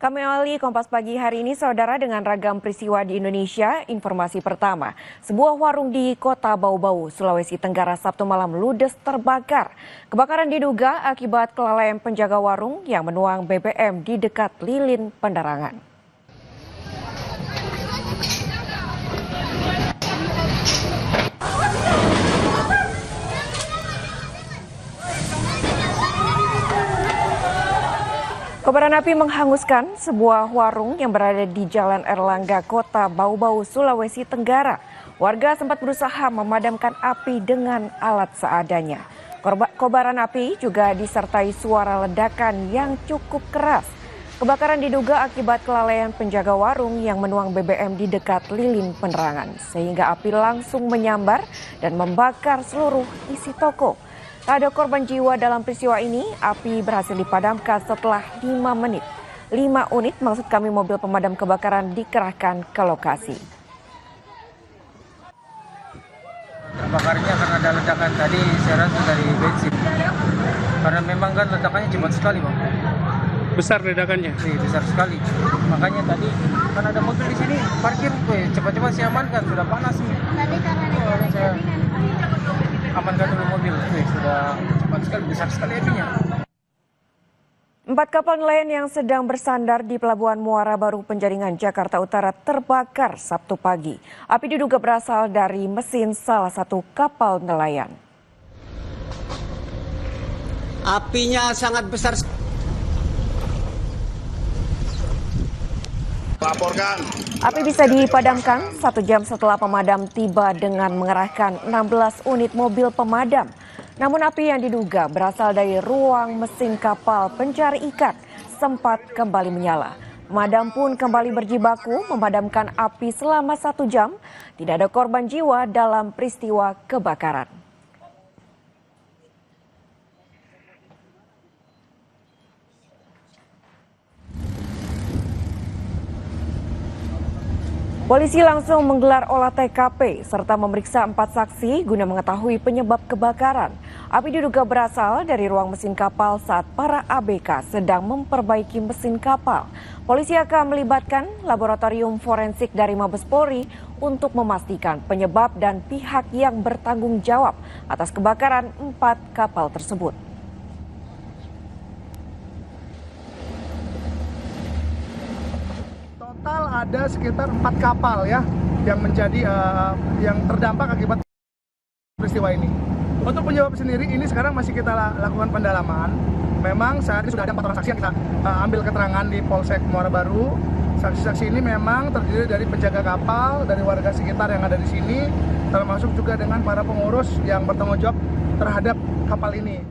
Kami awali Kompas Pagi hari ini, saudara, dengan ragam peristiwa di Indonesia. Informasi pertama, sebuah warung di Kota Bau-Bau, Sulawesi Tenggara Sabtu malam ludes terbakar. Kebakaran diduga akibat kelalaian penjaga warung yang menuang BBM di dekat lilin penerangan. Kobaran api menghanguskan sebuah warung yang berada di Jalan Erlangga, Kota Bau-Bau, Sulawesi Tenggara. Warga sempat berusaha memadamkan api dengan alat seadanya. Kobaran api juga disertai suara ledakan yang cukup keras. Kebakaran diduga akibat kelalaian penjaga warung yang menuang BBM di dekat lilin penerangan, sehingga api langsung menyambar dan membakar seluruh isi toko. Tak ada korban jiwa dalam peristiwa ini. Api berhasil dipadamkan setelah 5 menit. 5 unit, maksud kami mobil pemadam kebakaran, dikerahkan ke lokasi. Terbakarnya karena ada ledakan tadi, saya rasa dari bensin. Karena memang kan ledakannya cepat sekali, Bang. Besar ledakannya? Iya, besar sekali. Makanya tadi kan ada mobil di sini parkir, cepat-cepat saya amankan, sudah panas nih. Saya amankan dulu mobil, sudah cepat sekali, besar sekali apinya. 4 kapal nelayan yang sedang bersandar di Pelabuhan Muara Baru Penjaringan, Jakarta Utara terbakar Sabtu pagi. Api diduga berasal dari mesin salah satu kapal nelayan. Apinya sangat besar. Laporkan. Api bisa dipadamkan 1 jam setelah pemadam tiba dengan mengerahkan 16 unit mobil pemadam. Namun api yang diduga berasal dari ruang mesin kapal pencari ikan sempat kembali menyala. Pemadam pun kembali berjibaku memadamkan api selama 1 jam. Tidak ada korban jiwa dalam peristiwa kebakaran. Polisi langsung menggelar olah TKP serta memeriksa 4 saksi guna mengetahui penyebab kebakaran. Api diduga berasal dari ruang mesin kapal saat para ABK sedang memperbaiki mesin kapal. Polisi akan melibatkan laboratorium forensik dari Mabes Polri untuk memastikan penyebab dan pihak yang bertanggung jawab atas kebakaran 4 kapal tersebut. Total ada sekitar 4 kapal ya yang menjadi yang terdampak akibat peristiwa ini. Untuk penyebab sendiri ini sekarang masih kita lakukan pendalaman. Memang saat ini sudah ada 4 orang saksi yang kita ambil keterangan di Polsek Muara Baru. Saksi-saksi ini memang terdiri dari penjaga kapal, dari warga sekitar yang ada di sini, termasuk juga dengan para pengurus yang bertanggung jawab terhadap kapal ini.